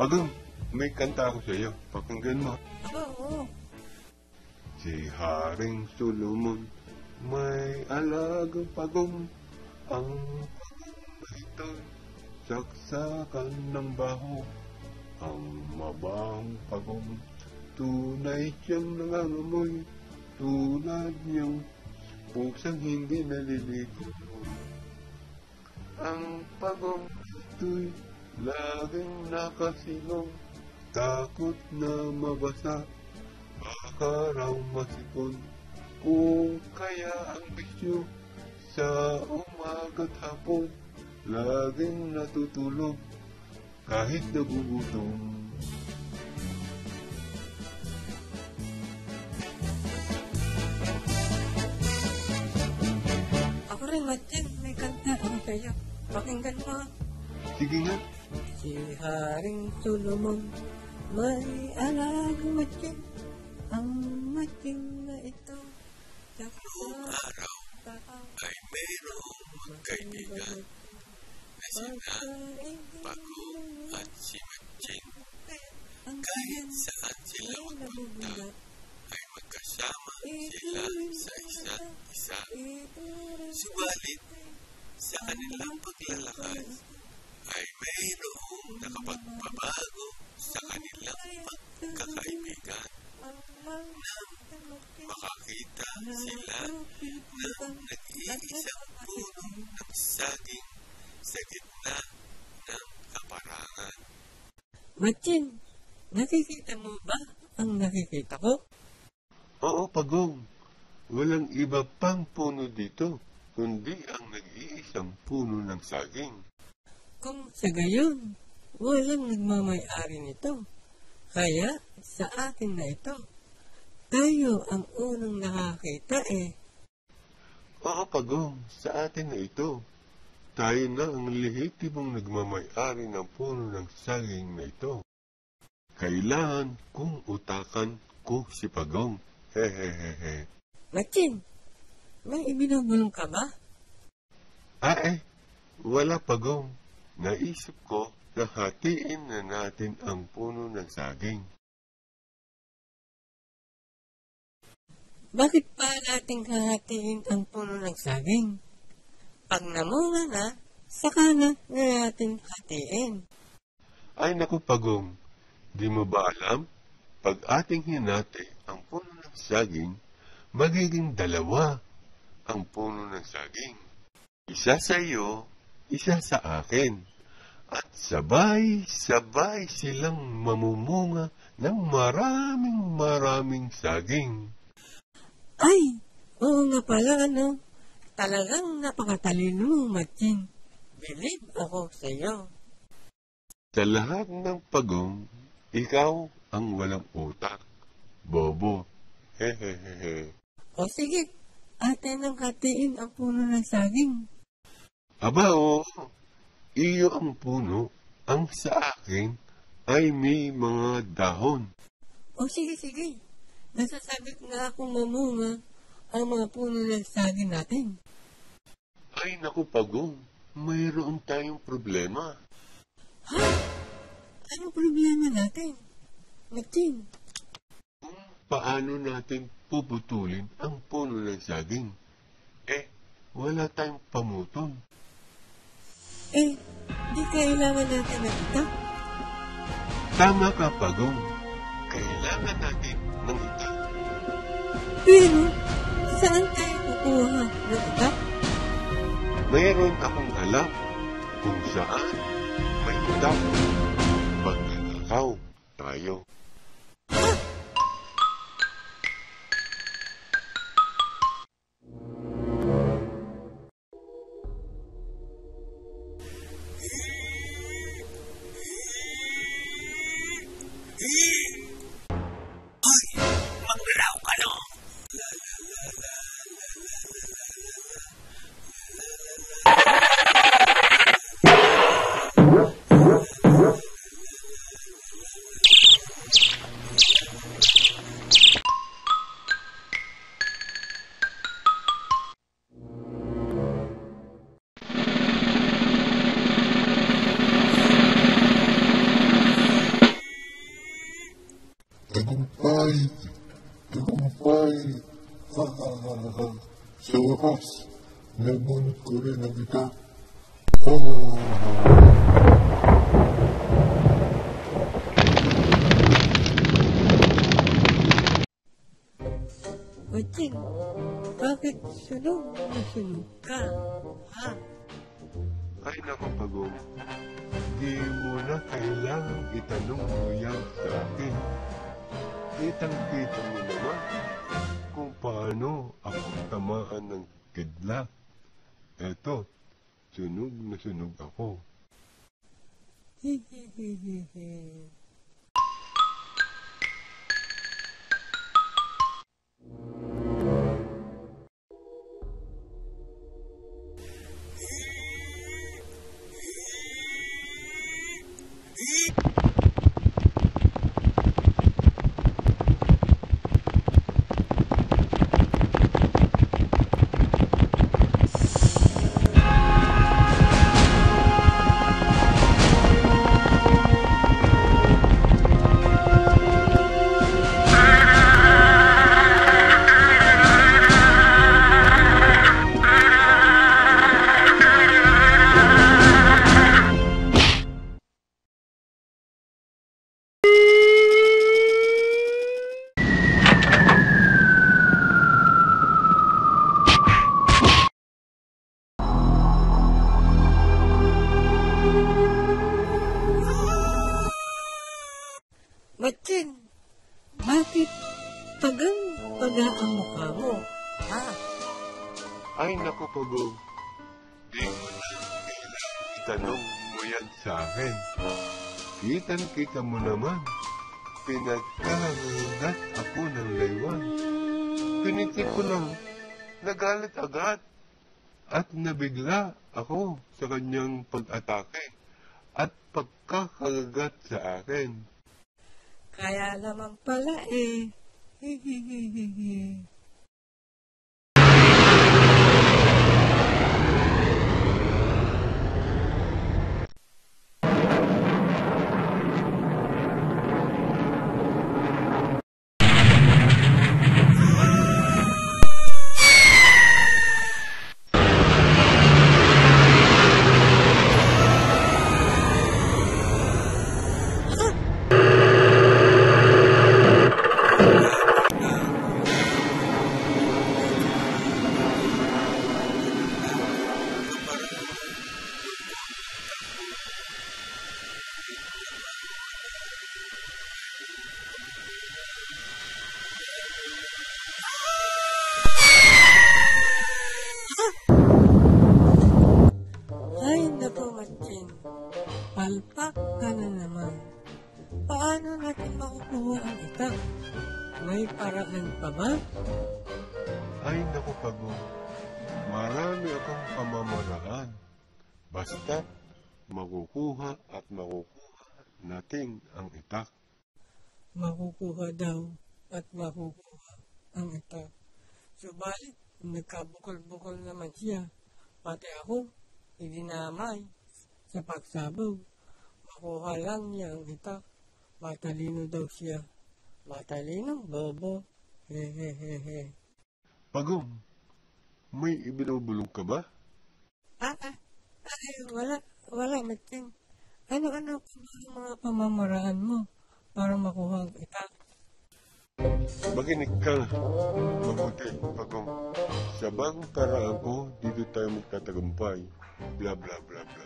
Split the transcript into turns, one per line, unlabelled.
Pagong, may kanta ako sa iyo. Pakinggan mo.
Oo.
Si Haring Solomon may alagang pagong. Ang pagong na ito'y saksakan ng baho. Ang mabahong pagong tunay siyang nangangamoy. Tulad niyang pusang hindi naliligo. Ang pagong ito'y laging nakasilong. Takot na mabasa, baka raw masipon. Kung kaya ang bisyo sa umaga't hapon, laging natutulog kahit nagugutom.
Ako rin, Matyan. May kanta ako sa'yo. Pakinggan mo.
Sige nga.
Si Haring Solomon may alagang matyan. Ang matyan na ito
Noong araw ay mayroong magkaibigan na sina Pagong at si Matching. Kahit saan sila magpunta ay magkasama sila sa isa't isa. Subalit sa kanilang paglalakad ay mayroong nakapagpabago sa kanilang pagkakaibigan. Makakita sila ng nag-iisang puno ng saging sa gitna ng kaparangan.
Matyan, nakikita mo ba ang nakikita ko?
Oo, Pagong. Walang iba pang puno dito, kundi ang nag-iisang puno ng saging.
Kung sa gayon, walang nagmamay-ari nito. Kaya sa atin na ito. Tayo ang unang nakakita eh.
Oo, Pagong. Sa atin na ito. Tayo na ang lehitimong nagmamay-ari ng puno ng saging na ito. Kailangan kong utakan ko si Pagong. Hehehehe.
Matyan, may ibinubulong ka ba?
Wala, Pagong. Naisip ko na hatiin na natin ang puno ng saging.
Bakit pa nating hahatiin ang puno ng saging? Pag namunga na, saka na natin hatiin.
Ay naku, Pagong. Di mo ba alam? Pag ating hinati ang puno ng saging, magiging dalawa ang puno ng saging. Isa sa iyo, isa sa akin. At sabay-sabay silang mamumunga ng maraming saging.
Ay, oo nga pala, ano? Talagang napakatalino mo, Matyan. Believe ako sa iyo.
Sa lahat ng Pagong, ikaw ang walang utak. Bobo. Hehehehe.
O sige, atin ang hatiin ang puno ng saging.
Aba, oo. Iyo ang puno. Ang sa akin ay may mga dahon.
O sige. Nasasagot na akong mamunga ang mga puno ng saging natin.
Ay naku, Pagong. Mayroon tayong problema.
Ha? Anong problema natin? Matyan.
Kung paano natin puputulin ang puno ng saging? Wala tayong pamutol.
Di kailangan natin na ito.
Tama ka, Pagong. Kailangan natin ng itak.
Pero, saan tayo kukuha ng itak?
Mayroon akong alam kung saan may itak. Magnanakaw tayo.
Maglalaw ka no?
tagumpay. Sa wakas, nabunot ko rin ang ito.
Matching, bakit sunog na sunog ka? Ha?
Ay naku, Pagong. Di mo na kailangang itanong mo yan sa akin. Kitang-kita mo naman kung paano ako tamaan ng kidlat. Eto, sunog na sunog ako.
Hehehehe. Matching, bakit pagang ang mukha mo? Ha?
Ay naku, Pagong. Di mo na kailangang itanong mo yan sa akin. Kitang-kita mo naman. Pinagkahugat ako ng laywan. Pinitik ko lang. Nagalit agad. At nabigla ako sa kanyang pag-atake at pagkakagat sa akin.
Kaya naman pala eh. Hehehehe. Ay, naku, Matching. Palpak ka na naman. Paano natin makukuha ang itak? May paraan pa ba?
Ay naku, Pagong. Marami akong pamamaraan. Basta makukuha at makukuha natin ang itak.
Makukuha daw at makukuha ang itak. Subalit, nagkabukol-bukol naman siya. Pati ako, idinamay sa pagsabog. Makuha lang niya ang itak. Matalino daw siya. Matalinong bobo. Hehehehe.
Pagong, may ibinubulong ka ba?
Ay, wala, Matching. Ano-ano pa ba ang mga pamamaraan mo para makuha ang itak?
Makinig ka. Mabuti, Pagong. Sa bagong paraan ko, dito tayo magtatagumpay. Bla bla bla bla.